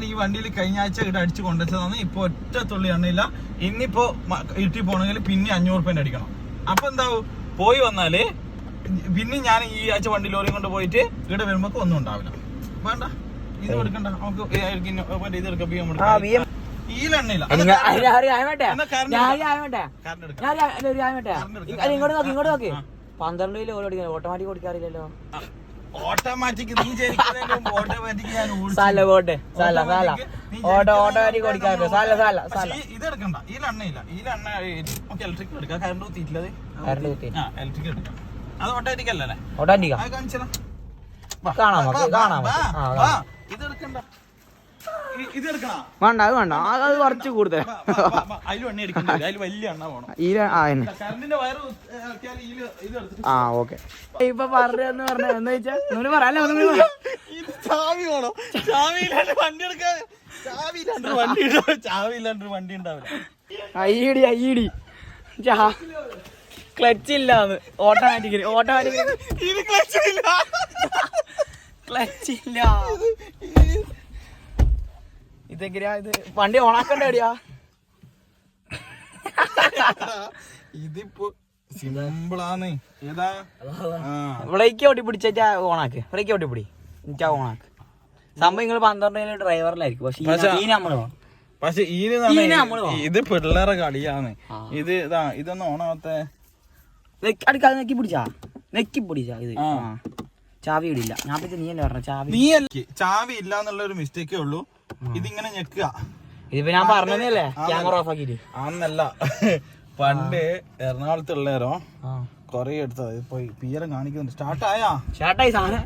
ഈ വണ്ടിയിൽ കഴിഞ്ഞ ആഴ്ച ഇവിടെ അടിച്ചു കൊണ്ടുവച്ചതാണ്. ഇപ്പൊ ഒറ്റ തുള്ളി എണ്ണയില്ല. ഇന്നിപ്പോ ഇരുട്ടി പോണെങ്കിൽ പിന്നെ 500 രൂപ അടിക്കണം. അപ്പൊ എന്താവും, പോയി വന്നാല് പിന്നെ ഞാൻ ഈ ആഴ്ച വണ്ടി ലോറി കൊണ്ട് പോയിട്ട് ഇവിടെ വരുമ്പോ ഒന്നും ഉണ്ടാവില്ല. വേണ്ട, ഇത് എടുക്കണ്ട, നമുക്ക് ഇത് എടുക്കാം. ഈലെണ്ണയില്ല. ഇങ്ങോട്ട് നോക്കി 12 കിലോ ഓട്ടോമാറ്റിക് കൊടുക്കാറില്ലല്ലോ. ഓട്ടോമാറ്റിക് നീ ഓട്ടോമാറ്റിക് ഞാൻ ഓട്ടോമാറ്റിക് കൊടുക്കാറില്ല. ഇത് എടുക്കണ്ട, ഈലെണ്ണയില്ല. ഈലെണ്ണ നമുക്ക് ഇലക്ട്രിക് എടുക്കാം. കറണ്ട് കുത്തിയിട്ടില്ലത്, ഇലക്ട്രിക് എടുക്കാം. അത് ഓട്ടോമാറ്റിക് അല്ലേ? ഓട്ടോമാറ്റിക് കാണിച്ചാ ഇത് എടുക്കണ്ട, ഇത് എടുക്കണം. വേണ്ട, അത് വേണ്ട, അത് കുറച്ച് കൂടുതൽ. അതിലും എണ്ണ എടുക്കണ്ട, അതിൽ വലിയ എണ്ണ വേണം. കറണ്ടിന്റെ വയറ് ഓക്കെ. ഇപ്പൊ പറഞ്ഞെന്ന് പറഞ്ഞ എന്ന് വെച്ചാൽ പറയാലോ, ഇത് ചാവി വേണോ? ചാവിയില്ലാണ്ട് വണ്ടി എടുക്കാൻ, ചാവിയില്ലാണ്ട് വണ്ടി ഉണ്ടാവില്ല. അയ്യടി ക്ലച്ച് ഇല്ലാന്ന്. ഓട്ടോമാറ്റിക്കലി ഇത് ക്ലച്ച് ഇല്ല. ഇതെങ്ങനെയാ ഇത് വണ്ടി ഓണാക്കണ്ട എവിടെയാ? ഇതിപ്പോ സിമ്പിളാണ്. ഏതാ ബ്രേക്ക് ഓട്ടി പിടിച്ചാ ഓണാക്ക്. ബ്രേക്ക് ഓട്ടി പിടി എന്നിട്ടാ ഓണാക്ക്. സംഭവം നിങ്ങൾ 12 ഡ്രൈവറിലായിരിക്കും. പക്ഷെ ഇത് പിള്ളേരെ കളിയാണ്. ഇത് ഇതൊന്നും ഓണാവത്തെ. അടുക്കാതെ നെക്കി പിടിച്ചാ ഇത് ചാവി ഇടില്ല. ഞാൻ പിന്നെ നീ അല്ലേ പറഞ്ഞ ചാവി ഇല്ല എന്നുള്ള ഒരു മിസ്റ്റേക്കേ ഉള്ളൂ. ഇതിങ്ങനെ ഞെക്കുക. ഇതിപ്പോ ഞാൻ പറഞ്ഞതല്ലേ ക്യാമറ ഓഫ് ആക്കിട്ട്. ആന്നല്ല, പണ്ട് എറണാകുളത്തുള്ളേരോ കൊറേ എടുത്തത്. ഇപ്പൊ പിയറും കാണിക്കുന്നുണ്ട്. സ്റ്റാർട്ടായി സാധനം.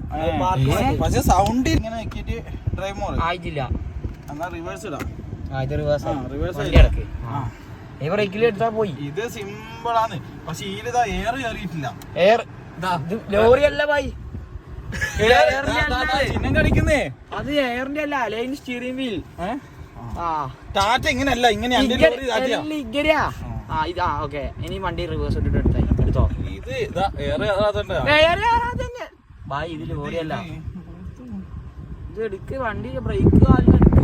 പക്ഷെ സൗണ്ട് ഇങ്ങനെ വെക്കിട്ട് ഡ്രൈവ് മോഡ് ആയിട്ടില്ല. എന്നാ റിവേഴ്സ് ഇടാം. പോയി. ഇത് സിമ്പിളാണ്. പക്ഷെ ഇതിലിതാ എയർ കയറിയിട്ടില്ല. ലോറി അല്ല ഭായി, ചിഹ്നം കളിക്കുന്നേ. അത് എയറിന്റെ അല്ല, ലൈൻ സ്റ്റിയറിംഗ് വീൽ. ടാറ്റ ഇങ്ങനെയല്ല, ഇങ്ങനെ ഓക്കെ. ഇനി വണ്ടി റിവേഴ്സ് ഇട്ടിട്ട് എടുത്തോ. ഇത് ഭായി ഇത് ലോറിയല്ല. ഇത് എടുക്ക്, വണ്ടി ബ്രേക്ക് കാലിനെടുക്ക്.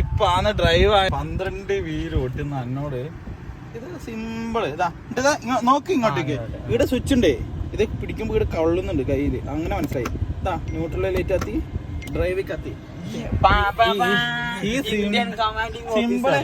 ഇപ്പൊ ആണ് ഡ്രൈവ് 12 വീല് ഓട്ടുന്ന എന്നോട്. ഇത് സിമ്പിള്. നോക്ക് ഇങ്ങോട്ടേക്ക്, ഇവിടെ സ്വിച്ച് ഉണ്ട്. ഇത് പിടിക്കുമ്പോ ഇവിടെ കള്ളുന്നുണ്ട് കയ്യില്. അങ്ങനെ മനസ്സിലായി. ന്യൂട്രൽ ലൈറ്റ് കത്തി, ഡ്രൈവ് കത്തി. ഈ സിമ്പിള്